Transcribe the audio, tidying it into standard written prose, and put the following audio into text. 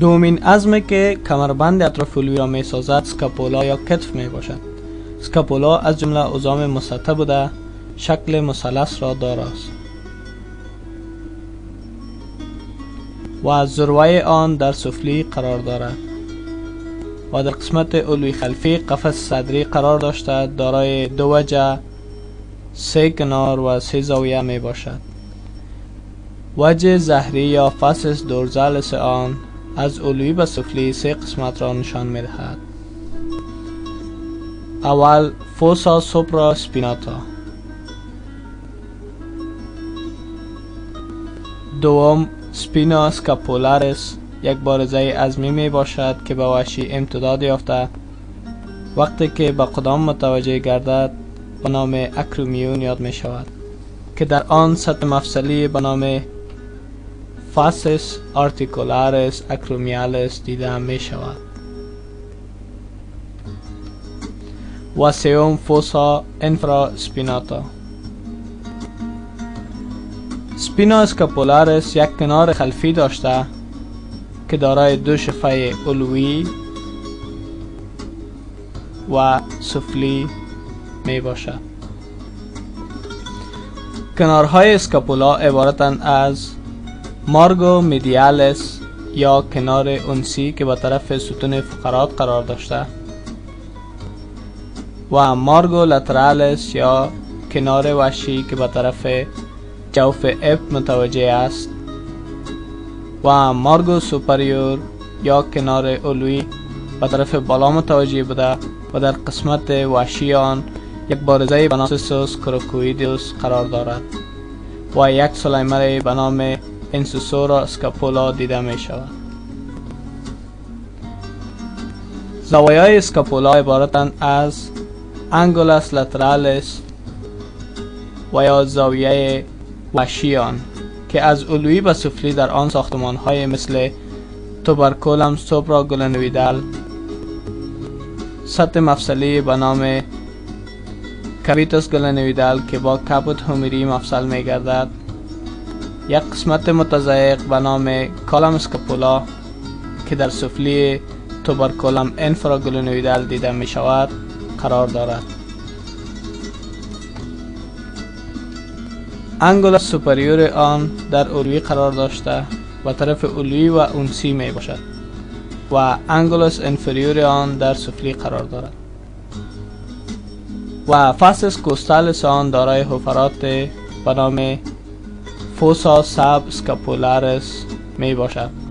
دومین عظمی که کمربند اطراف علوی را می سازد اسکاپولا یا کتف می باشد. اسکاپولا از جمله عظام مسطح بوده شکل مثلث را دارد و از ذروه آن در سفلی قرار دارد و در قسمت علوی خلفی قفس صدری قرار داشته دارای دو وجه، سه کنار و سه زاویه می باشد. وجه ظهری یا فاسس دورزالس آن از علوی به سفلی سه قسمت را نشان می دهد. اول فوسا سوپرا سپیناتا، دوم سپینا اسکاپولارس یک بارزه عظمی می باشد که به وحشی امتداد یافته وقتی که به قدم متوجه گردد به نام اکرومیون یاد می شود که در آن سطح مفصلی به نام فاسس آرتیکولارس اکرومیالس دیده می شود. و سوم فوسا انفرا سپیناتا. سپینا اسکاپولارس یک کنار خلفی داشته که دارای دو شفه علوی و سفلی می باشد. کنارهای اسکاپولا عبارتند از مارگو میدیالس یا کنار انسی که به طرف ستون فقرات قرار داشته و مارگو لاترالس یا کنار وحشی که به طرف جوف اب متوجه است و مارگو سوپریور یا کنار علوی به طرف بالا متوجه بوده و در قسمت وحشی آن یک بارزه به نام سوس کروکویدوس قرار دارد و یک سلیمر به نام انسوسورا اسکاپولا دیده می شود. زوایای اسکاپولا عبارتند از انگولاس لاترالس و یا زاویه وحشی آن که از علوی به سفلی در آن ساختمان های مثل توبرکولم سوپرا گلنویدال، سطح مفصلی به نام کاویتوس گلنویدال که با کپوت هومیری مفصل می گردد، یک قسمت متضایق به نام کالم اسکاپولا که در سفلی توبرکولم انفرا گلنویدال دیده می شود قرار دارد. انگولاس سوپریور آن در علوی قرار داشته و طرف علوی و انسی می باشد و انگولاس انفریور آن در سفلی قرار دارد و فاسس کوستالس آن دارای حفرات به نام فوسا ساب اسکاپولارس می باشد.